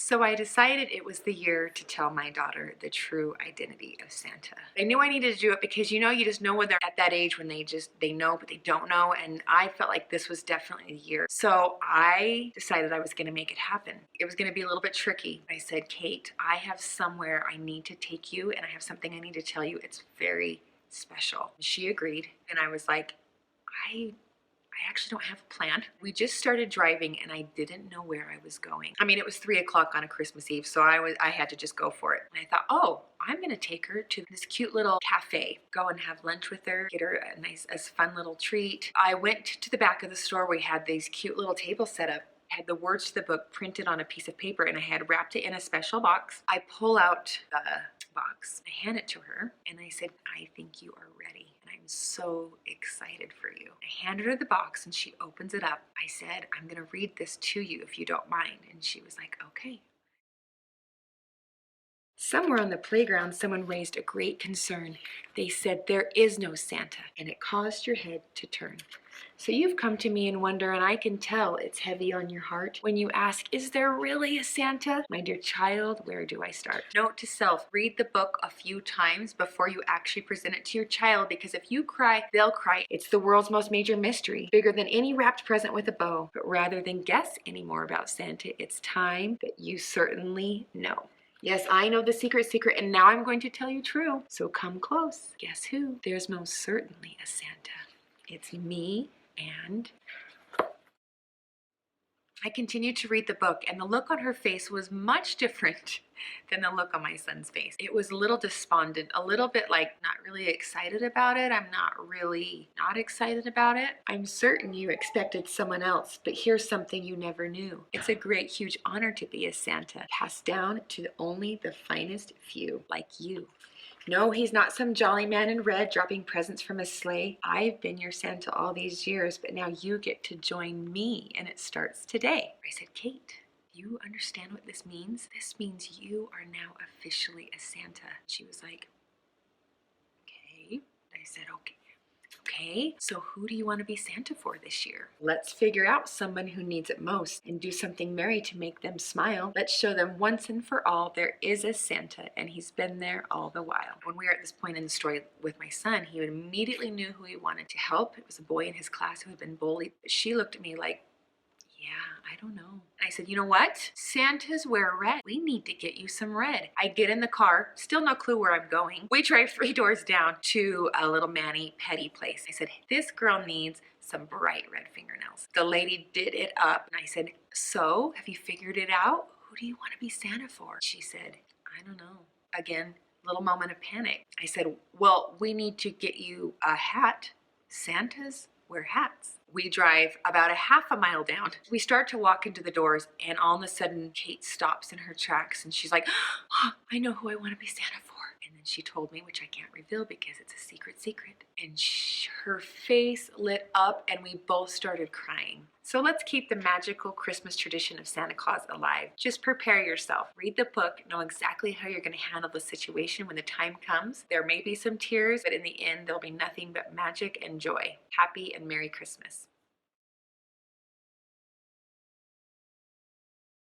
So I decided it was the year to tell my daughter the true identity of Santa. I knew I needed to do it because you just know when they're at that age when they know but they don't know, and I felt like this was definitely the year. So I decided I was going to make it happen. It was going to be a little bit tricky. I said, Kate, I have somewhere I need to take you and I have something I need to tell you. It's very special. She agreed, and I was like, I actually don't have a plan. We just started driving and I didn't know where I was going. I mean, it was 3 o'clock on a Christmas Eve, so I had to just go for it. And I thought, oh, I'm gonna take her to this cute little cafe, go and have lunch with her, get her a fun little treat. I went to the back of the store where we had these cute little tables set up. I had the words to the book printed on a piece of paper and I had wrapped it in a special box. I pull out the box, I hand it to her, and I said, I think you are ready. And I'm so excited for you. I handed her the box and she opens it up. I said, I'm gonna read this to you if you don't mind. And she was like, okay. Somewhere on the playground, someone raised a great concern. They said, there is no Santa, and it caused your head to turn. So you've come to me and wonder, and I can tell it's heavy on your heart when you ask, is there really a Santa? My dear child, where do I start? Note to self, read the book a few times before you actually present it to your child, because if you cry, they'll cry. It's the world's most major mystery, bigger than any wrapped present with a bow. But rather than guess any more about Santa, it's time that you certainly know. Yes, I know the secret, and now I'm going to tell you true. So come close. Guess who? There's most certainly a Santa. It's me, and I continued to read the book, and the look on her face was much different than the look on my son's face. It was a little despondent, a little bit like not really excited about it. I'm not really not excited about it. I'm certain you expected someone else, but here's something you never knew. It's a great, huge honor to be a Santa, passed down to only the finest few like you. No, he's not some jolly man in red dropping presents from a sleigh. I've been your Santa all these years, but now you get to join me, and it starts today. I said, Kate, do you understand what this means? This means you are now officially a Santa. She was like, okay. I said, okay. Okay, so who do you want to be Santa for this year? Let's figure out someone who needs it most and do something merry to make them smile. Let's show them once and for all there is a Santa, and he's been there all the while. When we were at this point in the story with my son, he immediately knew who he wanted to help. It was a boy in his class who had been bullied. She looked at me like, yeah, I don't know. I said, you know what? Santas wear red. We need to get you some red. I get in the car, still no clue where I'm going. We drive 3 doors down to a little mani-pedi place. I said, this girl needs some bright red fingernails. The lady did it up. And I said, so have you figured it out? Who do you want to be Santa for? She said, I don't know. Again, little moment of panic. I said, well, we need to get you a hat. Santas wear hats. We drive about a half a mile down. We start to walk into the doors, and all of a sudden, Kate stops in her tracks, and she's like, oh, I know who I want to be Santa for. And then she told me, which I can't reveal because it's a secret. And her face lit up, and we both started crying. So let's keep the magical Christmas tradition of Santa Claus alive. Just prepare yourself. Read the book. Know exactly how you're going to handle the situation when the time comes. There may be some tears, but in the end, there'll be nothing but magic and joy. Happy and Merry Christmas.